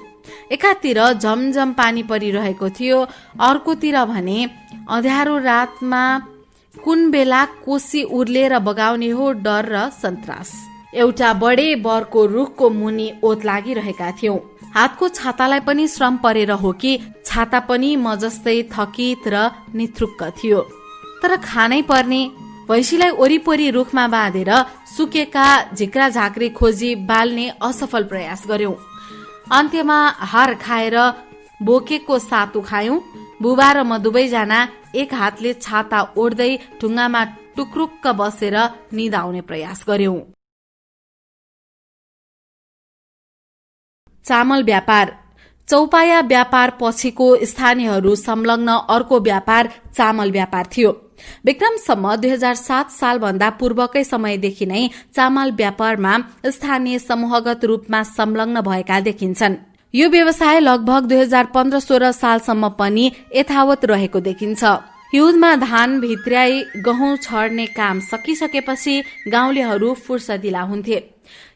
एकातिर झमझम पानी परिरहेको थियो, अर्कोतिर भने अँध्यारो रातमा कुन बेला कोसी उर्लेर बगाउने हो डर र सन्तास। एउटा बडे बरको रुखको मुनि ओत लागिरहेका थियौं। हातको छातालाई पनि श्रम परेर हो कि छाता पनि म जस्तै थकित र निथ्रुक्क थियो। तर खानै पर्ने। भैँसीलाई वरिपरि रुखमा बाँधेर सुकेका झिक्रा झाँक्री खोजी बाल्ने असफल प्रयास गर्यौं। अन्त्यमा हार खाएर बोकेको सातु खायौं। बुबा र म दुवैजना एक हातले छाता ओढ्दै ढुङ्गामा टुक्रुक्क बसेर निदाउने प्रयास गर्यौं। चामल व्यापार। चौपाया व्यापार पछिको स्थानीयहरू संलग्न अर्को व्यापार चामल व्यापार थियो। विक्रम सम्वत 2007 साल भन्दा पूर्वकै समयदेखि नै चामल व्यापारमा स्थानीय समूहगत रूपमा संलग्न भएका देखिन्छन्। यो व्यवसाय लगभग 2015-16 सालसम्म पनि यथावत रहेको देखिन्छ। हिउँदमा धान भित्र्याई गहुँ छर्ने काम सकिसकेपछि गाउँलेहरू फुर्सदिला हुन्थे।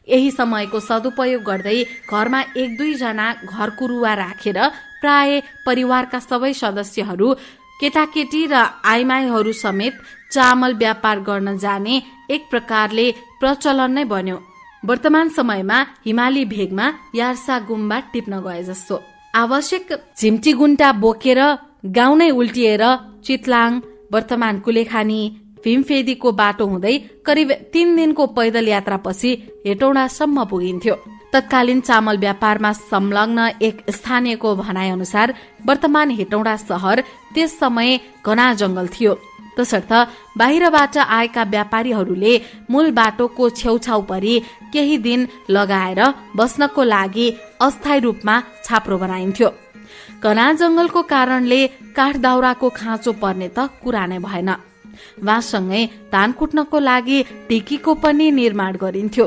यही समयको सदुपयोग गर्दै घरमा 1-2 जना घरकुरुवा राखेर प्राय परिवारका सबै सदस्यहरू केटाकेटी र आइमाईहरू समेत चामल व्यापार गर्न जाने एक प्रकारले प्रचलन नै बन्यो। वर्तमान समयमा हिमाली भेगमा यार्सा गुम्बा टिप्न गए जस्तो आवश्यक झिम्टी गुन्टा बोकेर गाउँ नै उल्टिएर चितलाङ, वर्तमान कुलेखानी, भीमफेदीको बाटो हुँदै करिब 3 दिनको पैदल यात्रापछि हेटौडासम्म पुगिन्थ्यो। तत्कालीन चामल व्यापारमा संलग्न एक स्थानीयको भनाइ अनुसार वर्तमान हेटौडा शहर त्यस समय घना जंगल थियो। तसर्थ बाहिरबाट आएका व्यापारीहरूले मूल बाटोको छेउछाउ परि केही दिन लगाएर बस्नको लागि अस्थायी रूपमा छाप्रो बनाइन्थ्यो। घना जंगलको कारणले काठदाउराको खाँचो पर्ने त कुरा नै भएन। बाँससँगै धान कुट्नको लागि ढिकीको पनि निर्माण गरिन्थ्यो,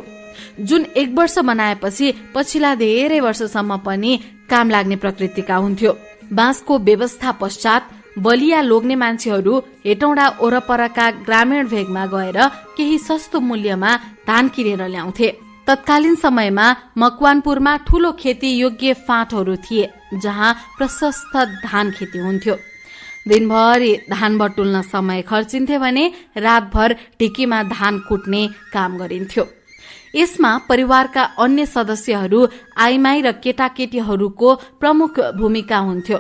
जुन 1 वर्ष बनाएपछि पछिल्ला धेरै वर्षसम्म पनि काम लाग्ने प्रकृतिका हुन्थ्यो। बाँसको व्यवस्था पश्चात बलिया लोग्ने मान्छेहरू हेटौडा ओरपरका ग्रामीण भेगमा गएर केही सस्तो मूल्यमा धान किनेर ल्याउँथे। तत्कालीन समयमा मकवानपुरमा ठूलो खेती योग्य फाँटहरू थिए, जहाँ प्रशस्त धान खेती हुन्थ्यो। दिनभरि धान बटुल्न समय खर्चिन्थे भने रातभर ढिकीमा धान कुट्ने काम गरिन्थ्यो। यसमा परिवारका अन्य सदस्यहरू, आइमाई र केटाकेटीहरूको प्रमुख भूमिका हुन्थ्यो।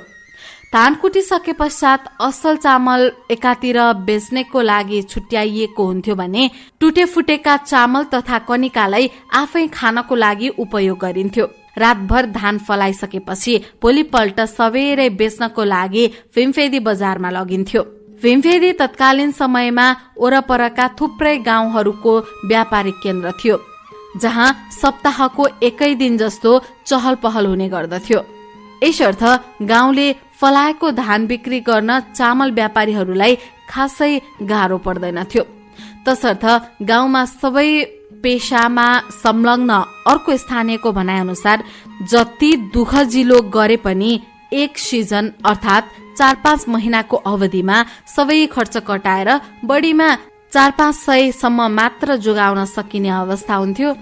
धान कुटिसके पश्चात असल चामल एकातिर बेच्नेको लागि छुट्याइएको हुन्थ्यो भने टुटे फुटेका चामल तथा कनिकालाई आफै खानको लागि उपयोग गरिन्थ्यो। रातभर धान फलाइसकेपछि भोलिपल्ट सबेरै बेच्नको लागि भीमफेदी बजारमा लगिन्थ्यो। भीमफेदी तत्कालीन समयमा ओरपरका थुप्रै गाउँहरूको व्यापारिक केन्द्र थियो, जहाँ सप्ताहको 1 दिन जस्तो चहल पहल हुने गर्दथ्यो। यसर्थ गाउँले फलाएको धान बिक्री गर्न चामल व्यापारीहरूलाई खासै गाह्रो पर्दैनथ्यो। तसर्थ गाउँमा सबै पेशामा संलग्न अर्को स्थानीयको भनाइ अनुसार जति दुःखजिलो गरे पनि 1 सिजन अर्थात् 4-5 महिनाको अवधिमा सबै खर्च कटाएर बढीमा 400-500 सम्म मात्र जोगाउन सकिने अवस्था हुन्थ्यो।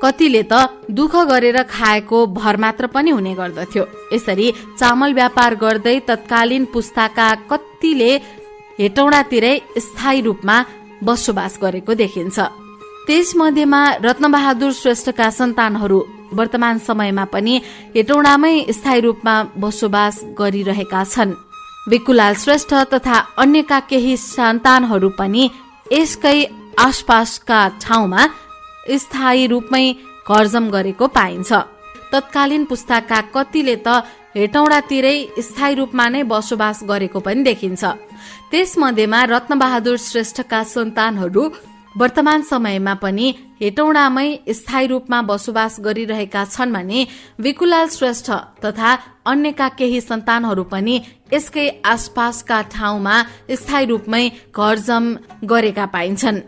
कतिले त दुःख गरेर खाएको भर मात्र पनि हुने गर्दथ्यो। यसरी चामल व्यापार गर्दै तत्कालीन पुस्ताका कतिले हेटौडातिरै स्थायी रूपमा बसोबास गरेको देखिन्छ। त्यसमध्येमा रत्नबहादुर श्रेष्ठका सन्तानहरू वर्तमान समयमा पनि हेटौडामै स्थायी रूपमा बसोबास गरिरहेका छन्। विकुलाल श्रेष्ठ तथा अन्यका केही सन्तानहरू पनि यसकै आसपासका ठाउँमा स्थायी रूपमै घरजम गरेको पाइन्छ। तत्कालीन पुस्ताका कतिले त हेटौडातिरै स्थायी रूपमा नै बसोबास गरेको पनि देखिन्छ। त्यसमध्येमा रत्नबहादुर श्रेष्ठका सन्तानहरू वर्तमान समयमा पनि हेटौडामै स्थायी रूपमा बसोबास गरिरहेका छन् भने विकुलाल श्रेष्ठ तथा अन्यका केही सन्तानहरू पनि यसकै आसपासका ठाउँमा स्थायी रूपमै घरजम गरेका पाइन्छन्।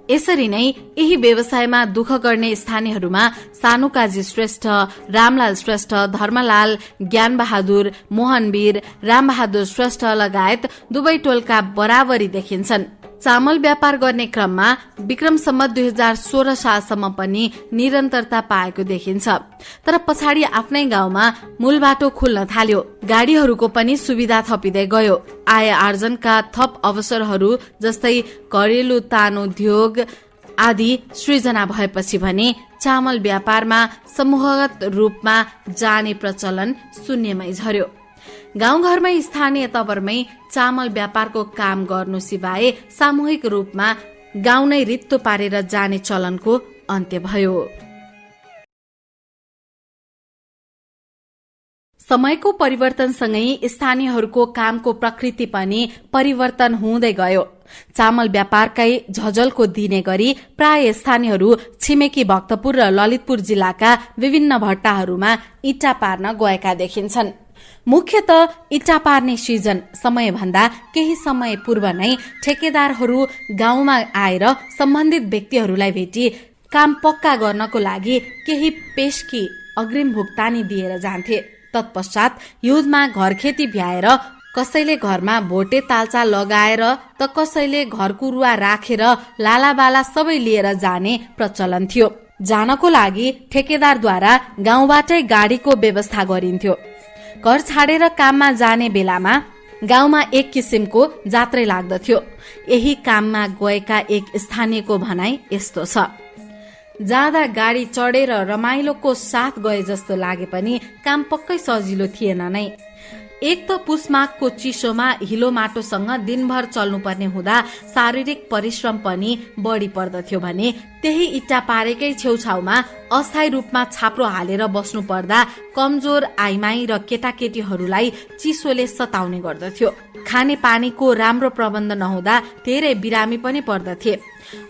यसरी नै यही व्यवसायमा दुःख गर्ने स्थानीयहरूमा सानुकाजी श्रेष्ठ, रामलाल श्रेष्ठ, धर्मलाल, ज्ञानबहादुर, मोहनवीर, रामबहादुर श्रेष्ठ लगायत दुवै टोलका बराबरी देखिन्छन्। चामल व्यापार गर्ने क्रममा विक्रम सम्वत 2016 सालसम्म पनि निरन्तरता पाएको देखिन्छ। तर पछाडि आफ्नै गाउँमा मूल बाटो खुल्न थाल्यो, गाडीहरूको पनि सुविधा थपिँदै गयो। आय आर्जनका थप अवसरहरू जस्तै घरेलु तान उद्योग आदि सृजना भएपछि भने चामल व्यापारमा समूहगत रूपमा जाने प्रचलन शून्यमै झर्यो। गाउँघरमै स्थानीय तवरमै चामल व्यापारको काम गर्नु सिवाय सामूहिक रूपमा गाउँ नै रित्तो पारेर जाने चलनको अन्त्य भयो। समयको परिवर्तनसँगै स्थानीयहरूको कामको प्रकृति पनि परिवर्तन हुँदै गयो। चामल व्यापारकै झझलको दिने गरी प्राय स्थानीयहरू छिमेकी भक्तपुर र ललितपुर जिल्लाका विभिन्न भट्टाहरूमा इँटा पार्न गएका देखिन्छन्। मुख्यत इँटा पार्ने सिजन समयभन्दा केही समय पूर्व नै ठेकेदारहरू गाउँमा आएर सम्बन्धित व्यक्तिहरूलाई भेटी काम पक्का गर्नको लागि केही पेशकी अग्रिम भुक्तानी दिएर जान्थे। तत्पश्चात हिउँदमा घर खेती भ्याएर कसैले घरमा भोटे तालचा लगाएर त कसैले घरकुरुवा राखेर लालाबाला सबै लिएर जाने प्रचलन थियो। जानको लागि ठेकेदारद्वारा गाउँबाटै गाडीको व्यवस्था गरिन्थ्यो। घर छाडेर काममा जाने बेलामा गाउँमा एक किसिमको जात्रै लाग्दथ्यो। यही काममा गएका एक स्थानीयको भनाई यस्तो छ, जाँदा गाडी चढेर रमाइलोको साथ गए जस्तो लागे पनि काम पक्कै सजिलो थिएन नै। एक त पुसमाघको चिसोमा हिलो माटोसँग दिनभर चल्नुपर्ने हुँदा शारीरिक परिश्रम पनि बढी पर्दथ्यो भने त्यही इट्टा पारेकै छेउछाउमा अस्थायी रूपमा छाप्रो हालेर बस्नु पर्दा कमजोर आइमाई र केटाकेटीहरूलाई चिसोले सताउने गर्दथ्यो। खाने पानीको राम्रो प्रबन्ध नहुँदा धेरै बिरामी पनि पर्दथे।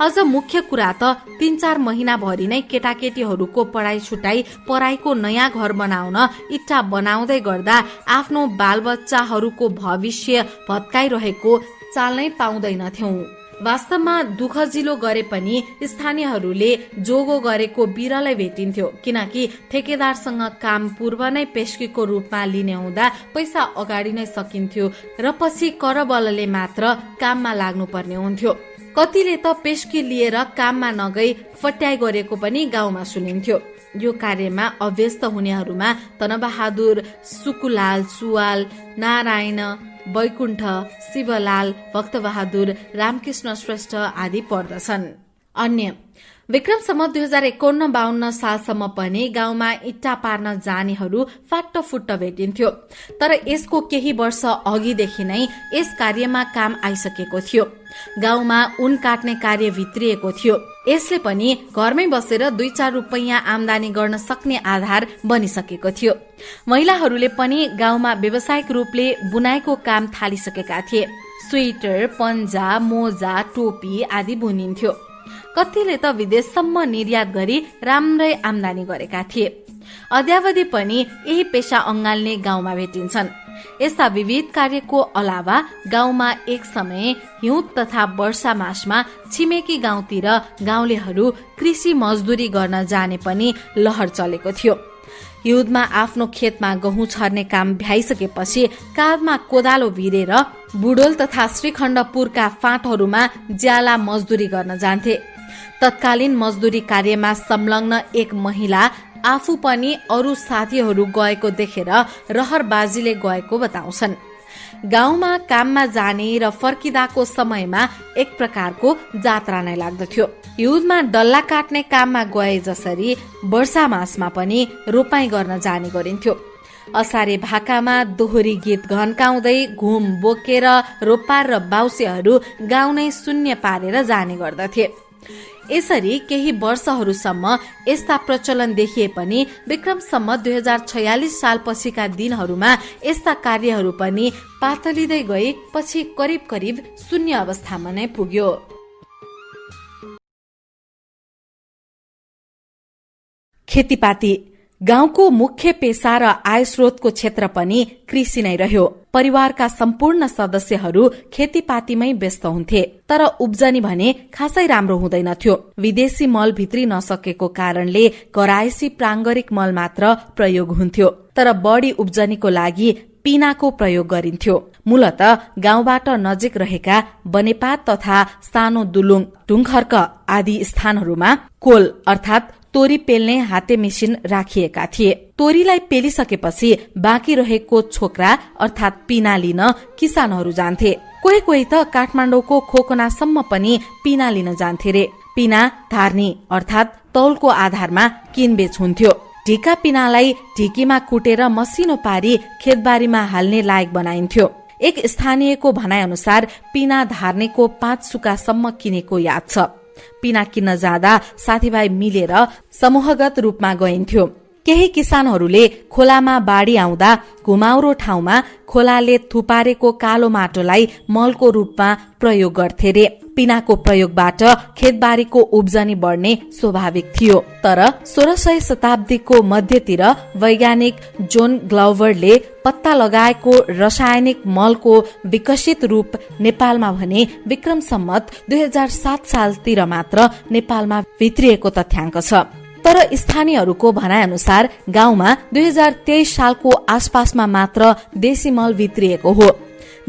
अझ मुख्य कुरा त 3-4 महिनाभरि नै केटाकेटीहरूको पढाइ छुटाई पराईको नयाँ घर बनाउन इट्टा बनाउँदै गर्दा आफ्नो बालबच्चाहरूको भविष्य भत्काइरहेको चाल्नै पाउँदैनथ्यौं। वास्तवमा दुःखजिलो गरे पनि स्थानीयहरूले जोगो गरेको बिरलै भेटिन्थ्यो, किनकि ठेकेदारसँग काम पूर्व नै पेस्कीको रूपमा लिने हुँदा पैसा अगाडि नै सकिन्थ्यो र पछि करबलले मात्र काममा लाग्नुपर्ने हुन्थ्यो। कतिले त पेस्की लिएर काममा नगई फट्याइ गरेको पनि गाउँमा सुनिन्थ्यो। यो कार्यमा अभ्यस्त हुनेहरूमा तनबहादुर, सुकुलाल, सुवाल, नारायण, वैकुण्ठ, शिवलाल, भक्तबहादुर, रामकृष्ण श्रेष्ठ आदि पर्दछन्। अन्य विक्रम सम्वत 2051-52 सालसम्म पनि गाउँमा इट्टा पार्न जानेहरू फाट्टफुट्ट भेटिन्थ्यो। तर यसको केही वर्ष अघिदेखि नै यस कार्यमा काम आइसकेको थियो। गाउँमा ऊन काट्ने कार्य भित्रिएको थियो। यसले पनि घरमै बसेर 2-4 रुपैयाँ आमदानी गर्न सक्ने आधार बनिसकेको थियो। महिलाहरूले पनि गाउँमा व्यावसायिक रूपले बुनाइको काम थालिसकेका थिए। स्वेटर, पन्जा, मोजा, टोपी आदि बुनिन्थ्यो। कतिले त विदेशसम्म निर्यात गरी राम्रै आमदानी गरेका थिए। अद्यावधि पनि यही पेशा अँगाल्ने गाउँमा भेटिन्छन्। यस्ता विविध कार्यको अलावा गाउँमा एक समय हिउँ तथा वर्षा मासमा छिमेकी गाउँतिर गाउँलेहरू कृषि मजदुरी गर्न जाने पनि लहर चलेको थियो। हिउँदमा आफ्नो खेतमा गहुँ छर्ने काम भ्याइसकेपछि काँधमा कोदालो भिरेर बुढोल तथा श्रीखण्डपुरका फाँटहरूमा ज्याला मजदुरी गर्न जान्थे। तत्कालीन मजदुरी कार्यमा संलग्न एक महिला आफू पनि अरू साथीहरू गएको देखेर रहरबाजीले गएको बताउँछन्। गाउँमा काममा जाने र फर्किदाको समयमा एक प्रकारको जात्रा नै लाग्दथ्यो। हिउँदमा डल्ला काट्ने काममा गए जसरी वर्षा मासमा पनि रोपाई गर्न जाने गरिन्थ्यो। असारे भाकामा दोहोरी गीत घन्काउँदै घुम बोकेर रोपार र बाउसेहरू गाउँ नै शून्य पारेर जाने गर्दथे। यसरी केही वर्षहरूसम्म यस्ता प्रचलन देखिए पनि विक्रम सम्वत 2046 साल पछिका दिनहरूमा यस्ता कार्यहरू पनि पातलिँदै गई पछि करिब करिब शून्य अवस्थामा नै पुग्यो। खेतीपाती गाउँको मुख्य पेशा र आय स्रोतको क्षेत्र पनि कृषि नै रह्यो। परिवारका सम्पूर्ण सदस्यहरू खेतीपातीमै व्यस्त हुन्थे। तर उब्जनी भने खासै राम्रो हुँदैनथ्यो। विदेशी मल भित्री नसकेको कारणले करायसी प्राङ्गरिक मल मात्र प्रयोग हुन्थ्यो। तर बढी उब्जनीको लागि पिनाको प्रयोग गरिन्थ्यो। मूलत गाउँबाट नजिक रहेका बनेपात तथा सानो दुलुङ, ढुङखर्क आदि स्थानहरूमा कोल अर्थात तोरी पेल्ने हाते मेसिन राखिएका थिए। तोरीलाई पेलिसकेपछि बाँकी रहेको छोक्रा अर्थात पिना लिन किसानहरू जान्थे। कोही कोही त काठमाडौँको खोकनासम्म पनि पिना लिन जान्थे रे। पिना धार्नी अर्थात तौलको आधारमा किनबेच हुन्थ्यो। ढिका पिनालाई ढिकीमा कुटेर मसिनो पारी खेतबारीमा हाल्ने लायक बनाइन्थ्यो। एक स्थानीयको भनाइ अनुसार पिना धार्नेको 5 सुकासम्म किनेको याद छ। पिना किन्न जाँदा साथीभाइ मिलेर समूहगत रूपमा गइन्थ्यो। केही किसानहरूले खोलामा बाढी आउँदा घुमाउरो ठाउँमा खोलाले थुपारेको कालो माटोलाई मलको रूपमा प्रयोग गर्थे रे। पिनाको प्रयोगबाट खेतबारीको उब्जनी बढ्ने स्वाभाविक थियो। तर 1600 शताब्दीको मध्यतिर वैज्ञानिक जोन ग्लाउभरले पत्ता लगाएको रासायनिक मलको विकसित रूप नेपालमा भने विक्रम सम्वत 2007 सालतिर मात्र नेपालमा भित्रिएको तथ्याङ्क छ। तर स्थानीयहरूको भनाइ अनुसार गाउँमा 2023 सालको आसपासमा मात्र देशी मल भित्रिएको हो।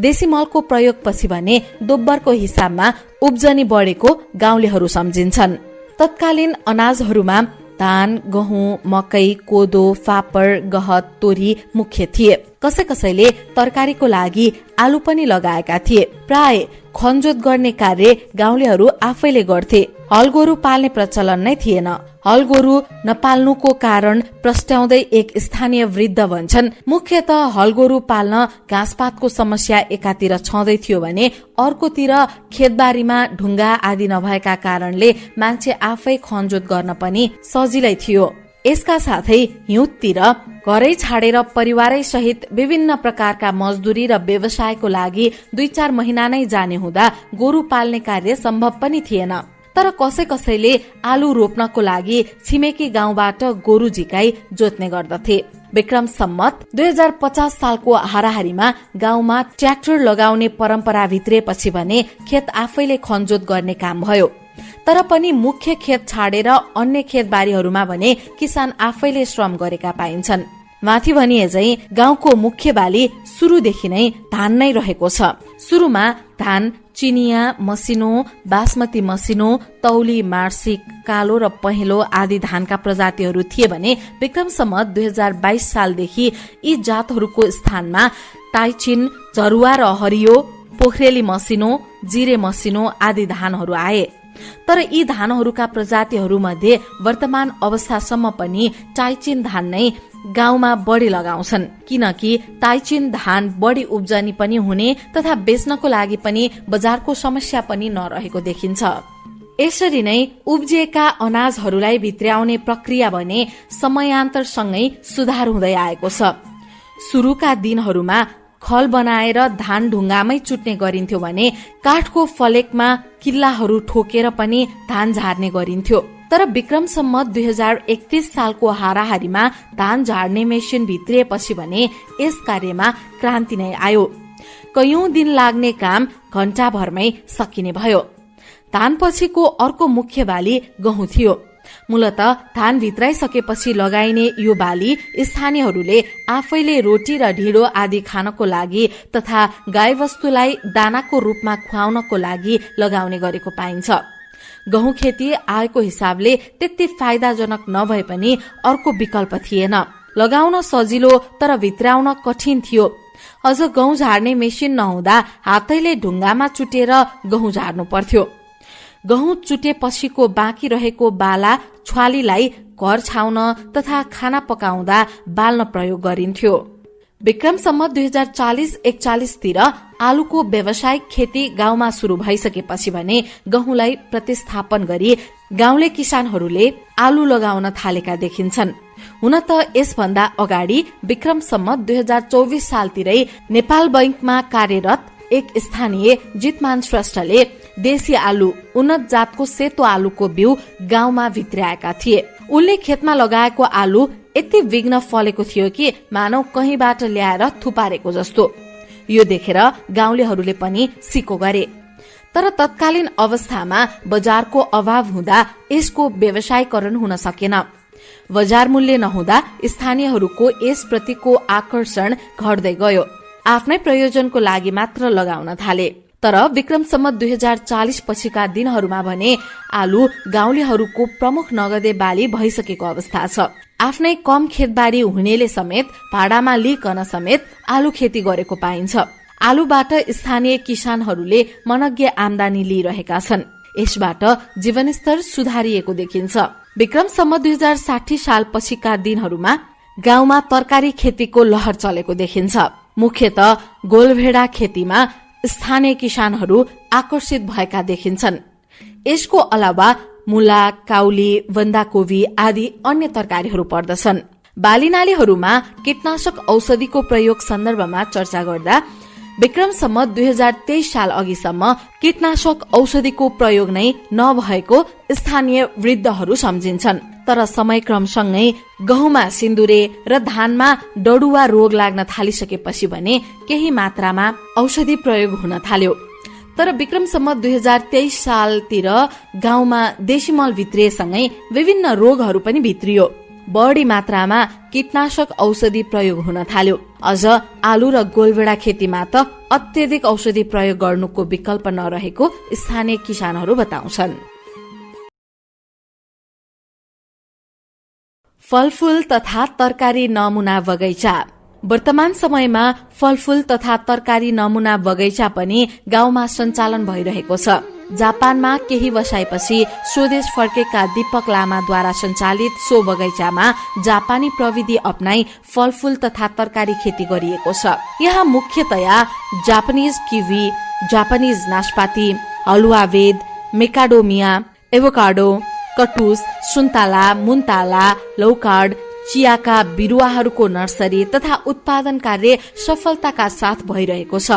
देशी मलको प्रयोगपछि भने दोब्बरको हिसाबमा उब्जनी बढेको गाउँलेहरू सम्झिन्छन्। तत्कालीन अनाजहरूमा धान, गहुँ, मकै, कोदो, फापर, गहत, तोरी मुख्य थिए। कसैले तरकारीको लागि आलु पनि लगाएका थिए। प्राय खनजोत गर्ने कार्य गाउँलेहरू आफैले गर्थे। हलगोरु पाल्ने प्रचलन नै थिएन। हलगोरु नपाल्नुको कारण प्रस्ट्याउँदै एक स्थानीय वृद्ध भन्छन्, मुख्यतः हलगोरु पाल्न घाँसपातको समस्या एकातिर छँदै थियो भने अर्कोतिर खेतबारीमा ढुङ्गा आदि नभएका कारणले मान्छे आफै खनजोत गर्न पनि सजिलै थियो। यसका साथै हिउँदतिर घरै छाडेर परिवारै सहित विभिन्न प्रकारका मजदुरी र व्यवसायको लागि 2-4 महिना नै जाने हुँदा गोरु पाल्ने कार्य सम्भव पनि थिएन। तर कसैले आलु रोप्नको लागि छिमेकी गाउँबाट गोरु झिकाई जोत्ने गर्दथे। विक्रम सम्मत 2050 सालको हाराहारीमा गाउँमा ट्र्याक्टर लगाउने परम्परा भित्रिएपछि भने खेत आफैले खनजोत गर्ने काम भयो। तर पनि मुख्य खेत छाडेर अन्य खेतबारीहरूमा भने किसान आफैले श्रम गरेका पाइन्छन्। माथि भनिए झै गाउँको मुख्य बाली सुरुदेखि नै धान नै रहेको छ। सुरुमा धान चिनिया, मसिनो, बासमती मसिनो, तौली, मार्सिक, कालो र पहेँलो आदि धानका प्रजातिहरू थिए भने विक्रम सम्मत 2022 सालदेखि यी जातहरूको स्थानमा टाइचिन, झरुवा र हरियो, पोखरेली मसिनो, जिरे मसिनो आदि धानहरू आए। तर यी धानहरूका प्रजातिहरू मध्ये वर्तमान अवस्थासम्म पनि टाइचिन धान नै गाउँमा बढी लगाउँछन्, किनकि टाइचिन धान बढी उब्जनी पनि हुने तथा बेच्नको लागि पनि बजारको समस्या पनि नरहेको देखिन्छ। यसरी नै उब्जिएका अनाजहरूलाई भित्र्याउने प्रक्रिया भने समयान्तरसँगै सुधार हुँदै आएको छ। सुरुका दिनहरूमा खल बनाएर धान ढुङ्गामै चुट्ने गरिन्थ्यो भने काठको फलेकमा किल्लाहरू ठोकेर पनि धान झार्ने गरिन्थ्यो। तर विक्रम सम्मत 2031 सालको हाराहारीमा धान झार्ने मेसिन भित्रिएपछि भने यस कार्यमा क्रान्ति नै आयो। कयौं दिन लाग्ने काम घण्टाभरमै सकिने भयो। धान पछिको अर्को मुख्य बाली गहुँ थियो। मूलत धान भित्राइसकेपछि लगाइने यो बाली स्थानीयहरूले आफैले रोटी र ढिँडो आदि खानको लागि तथा गाईवस्तुलाई दानाको रूपमा खुवाउनको लागि लगाउने गरेको पाइन्छ। गहुँ खेती आएको हिसाबले त्यति फाइदाजनक नभए पनि अर्को विकल्प थिएन। लगाउन सजिलो तर भित्राउन कठिन थियो। अझ गहुँ झार्ने मेसिन नहुँदा हातैले ढुङ्गामा चुटेर गहुँ झार्नु पर्थ्यो। गहुँ चुटेपछिको बाँकी रहेको बाला छ्वालीलाई घर छाउन तथा खाना पकाउँदा बाल्न प्रयोग गरिन्थ्यो। विक्रम सम्मत 2040-41 तिर आलुको व्यावसायिक खेती गाउँमा शुरू भइसकेपछि भने गहुँलाई प्रतिस्थापन गरी गाउँले किसानहरूले आलु लगाउन थालेका देखिन्छन्। हुन त यसभन्दा अगाडि विक्रम सम्मत 2024 सालतिरै नेपाल बैंकमा कार्यरत एक स्थानीय जितमान श्रेष्ठले देशी आलु उन्नत जातको सेतो आलुको बिउ गाउँमा भित्र्याएका थिए। उनले खेतमा लगाएको आलु यति विघ्न फलेको थियो कि मानव कहीँबाट ल्याएर थुपारेको जस्तो। यो देखेर गाउँलेहरूले पनि सिको गरे। तर तत्कालीन अवस्थामा बजारको अभाव हुँदा यसको व्यवसायीकरण हुन सकेन। बजार मूल्य नहुँदा स्थानीयहरूको यसप्रतिको आकर्षण घट्दै गयो। आफ्नै प्रयोजनको लागि मात्र लगाउन थाले। तर विक्रम सम्मत 2040 पछिका दिनहरूमा भने आलु गाउँलेहरूको प्रमुख नगदे बाली भइसकेको अवस्था छ। आफ्नै कम खेतबारी हुनेले समेत भाडामा लिइकन समेत आलु खेती गरेको पाइन्छ। आलुबाट स्थानीय किसानहरूले मनग्य आमदानी लिइरहेका छन्। यसबाट जीवनस्तर सुधारिएको देखिन्छ। विक्रम सम्मत 2060 साल पछिका दिनहरूमा गाउँमा तरकारी खेतीको लहर चलेको देखिन्छ। मुख्यतः गोलभेडा खेतीमा स्थानीय किसानहरू आकर्षित भएका देखिन्छन्। यसको अलावा मूला, काउली, बन्दाकोपी आदि अन्य तरकारीहरू पर्दछन्। बालीनालीहरूमा कीटनाशक औषधिको प्रयोग सन्दर्भमा चर्चा गर्दा विक्रम सम्मत 2023 साल अघिसम्म कीटनाशक औषधिको प्रयोग नै नभएको स्थानीय वृद्धहरू सम्झिन्छन्। तर समयक्रमसँगै गहुँमा सिन्दुरे र धानमा डडुवा रोग लाग्न थालिसकेपछि भने केही मात्रामा औषधि प्रयोग हुन थाल्यो। तर विक्रम सम्मत 2023 सालतिर गाउँमा देशी मल भित्रिएसँगै विभिन्न रोगहरू पनि भित्रियो। बढी मात्रामा कीटनाशक औषधि प्रयोग हुन थाल्यो। अझ आलु र गोलभेडा खेतीमा त अत्यधिक औषधि प्रयोग गर्नुको विकल्प नरहेको स्थानीय किसानहरू बताउँछन्। फलफूल तथा तरकारी नमुना बगैँचा। वर्तमान समयमा फलफूल तथा तरकारी नमुना बगैँचा पनि गाउँमा सञ्चालन भइरहेको छ। जापानमा केही वर्षपछि स्वदेश फर्केका दीपक लामाद्वारा सञ्चालित सो बगैँचामा जापानी प्रविधि अपनाई फलफूल तथा तरकारी खेती गरिएको छ। यहाँ मुख्यतया जापानिज किवी, जापानिज नाशपाती, हलुवावेद, मेकाडोमिया, एभोकाडो, कटुस, सुन्तला, मुन्ताला, लौकार्ड, चियाका बिरुवाहरूको नर्सरी तथा उत्पादन कार्य सफलताका साथ भइरहेको छ।